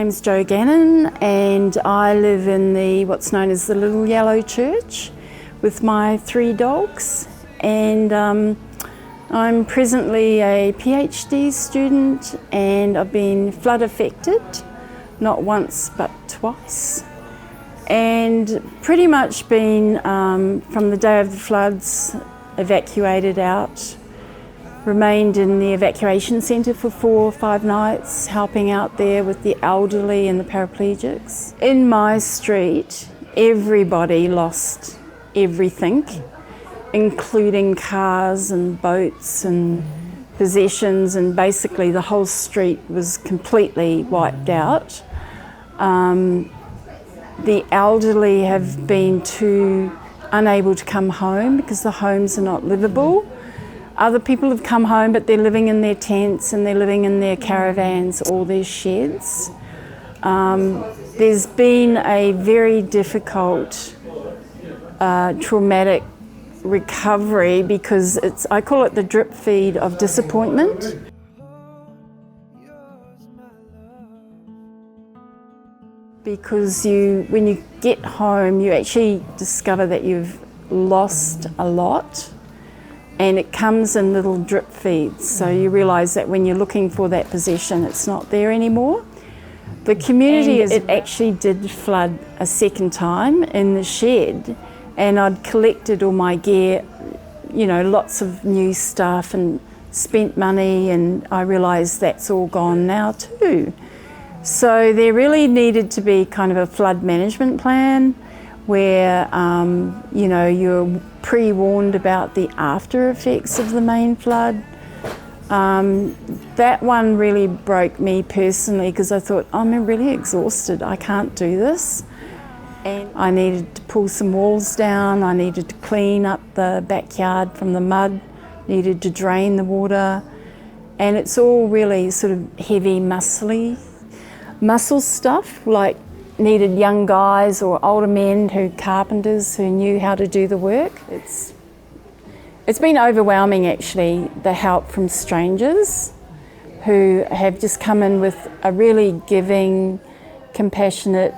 name's Jo Gannon and I live in what's known as the Little Yellow Church with my 3 dogs, and I'm presently a PhD student and I've been flood affected, not once but twice, and pretty much been from the day of the floods evacuated out. Remained in the evacuation centre for 4 or 5 nights, helping out there with the elderly and the paraplegics. In my street, everybody lost everything, including cars and boats and possessions, and basically the whole street was completely wiped out. The elderly have been unable to come home because the homes are not livable. Other people have come home, but they're living in their tents and they're living in their caravans or their sheds. There's been a very difficult, traumatic recovery because I call it the drip feed of disappointment. Because when you get home, you actually discover that you've lost a lot. And it comes in little drip feeds, so you realise that when you're looking for that possession, it's not there anymore. The community, it actually did flood a second time in the shed, and I'd collected all my gear, lots of new stuff, and spent money, and I realised that's all gone now too. So there really needed to be kind of a flood management plan where you're pre-warned about the after effects of the main flood. That one really broke me personally because I thought, I'm really exhausted, I can't do this. And I needed to pull some walls down, I needed to clean up the backyard from the mud, needed to drain the water, and it's all really sort of heavy, muscle stuff, like needed young guys or older men carpenters who knew how to do the work. It's been overwhelming actually, the help from strangers who have just come in with a really giving, compassionate,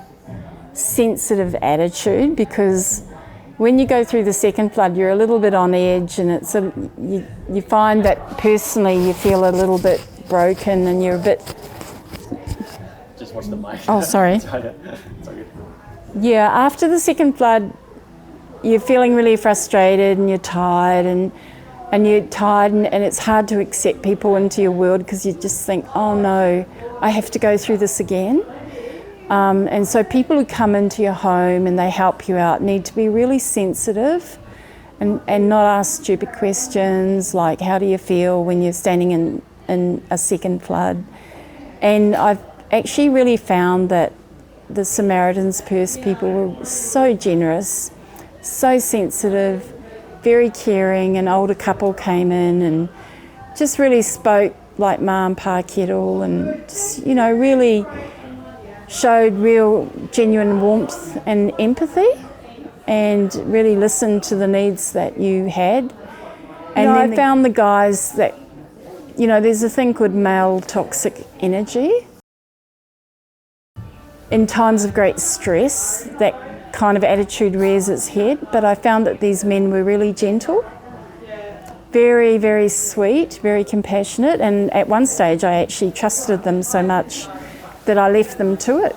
sensitive attitude, because when you go through the second flood you're a little bit on edge, and you find that personally you feel a little bit broken and you're a bit... Just watch the mic. Oh, sorry. It's all good. Yeah, after the second flood, you're feeling really frustrated and you're tired, and it's hard to accept people into your world because you just think, oh no, I have to go through this again. And so people who come into your home and they help you out need to be really sensitive and not ask stupid questions like, how do you feel when you're standing in a second flood? And I've actually really found that the Samaritan's Purse people were so generous, so sensitive, very caring. An older couple came in and just really spoke like Ma and Pa Kettle, and just, really showed real genuine warmth and empathy and really listened to the needs that you had. And I found the guys that, there's a thing called male toxic energy. In times of great stress, that kind of attitude rears its head, but I found that these men were really gentle, very, very sweet, very compassionate, and at one stage I actually trusted them so much that I left them to it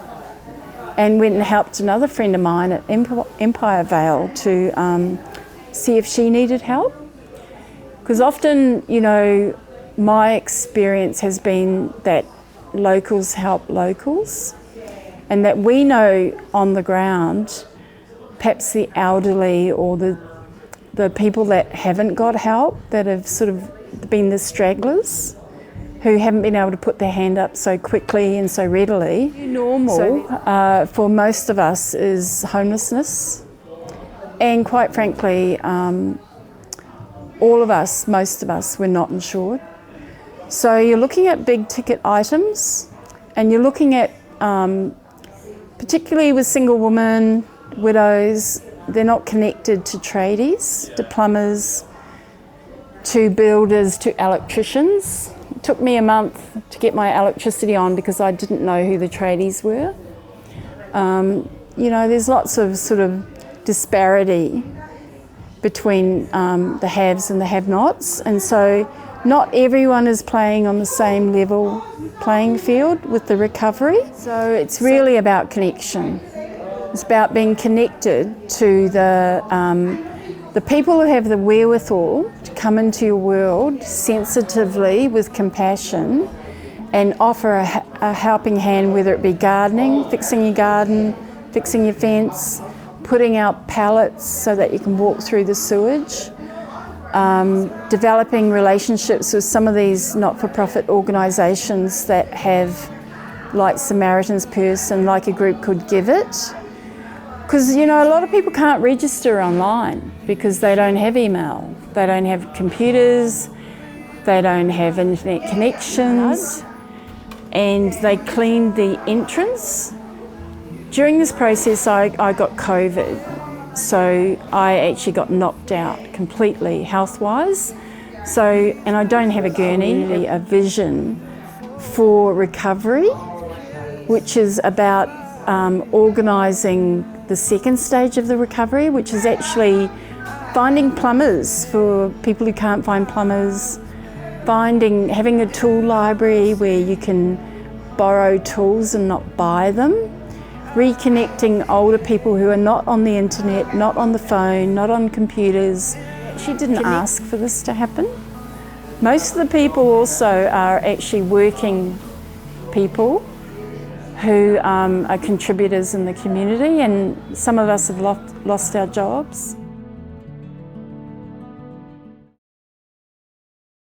and went and helped another friend of mine at Empire Vale to see if she needed help. Because often, my experience has been that locals help locals, and that we know on the ground, perhaps the elderly or the people that haven't got help, that have sort of been the stragglers, who haven't been able to put their hand up so quickly and so readily. Normal for most of us is homelessness, and quite frankly, most of us, were not insured. So you're looking at big ticket items, and you're looking at particularly with single women, widows, they're not connected to tradies, to plumbers, to builders, to electricians, took me a month to get my electricity on because I didn't know who the tradies were. You know, there's lots of sort of disparity between the haves and the have-nots, and so not everyone is playing on the same level playing field with the recovery. So it's really about connection. It's about being connected to the people who have the wherewithal to come into your world sensitively with compassion and offer a helping hand, whether it be gardening, fixing your garden, fixing your fence, putting out pallets so that you can walk through the sewage, developing relationships with some of these not-for-profit organisations that have, like Samaritan's Purse and like a group called Give It. Because, you know, a lot of people can't register online because they don't have email, they don't have computers, they don't have internet connections, and they cleaned the entrance. During this process, I got COVID, so I actually got knocked out completely health-wise. So, and I don't have a gurney, a vision for recovery, which is about organising the second stage of the recovery, which is actually finding plumbers for people who can't find plumbers, having a tool library where you can borrow tools and not buy them, reconnecting older people who are not on the internet, not on the phone, not on computers. She didn't ask for this to happen. Most of the people also are actually working people who are contributors in the community, and some of us have lost our jobs.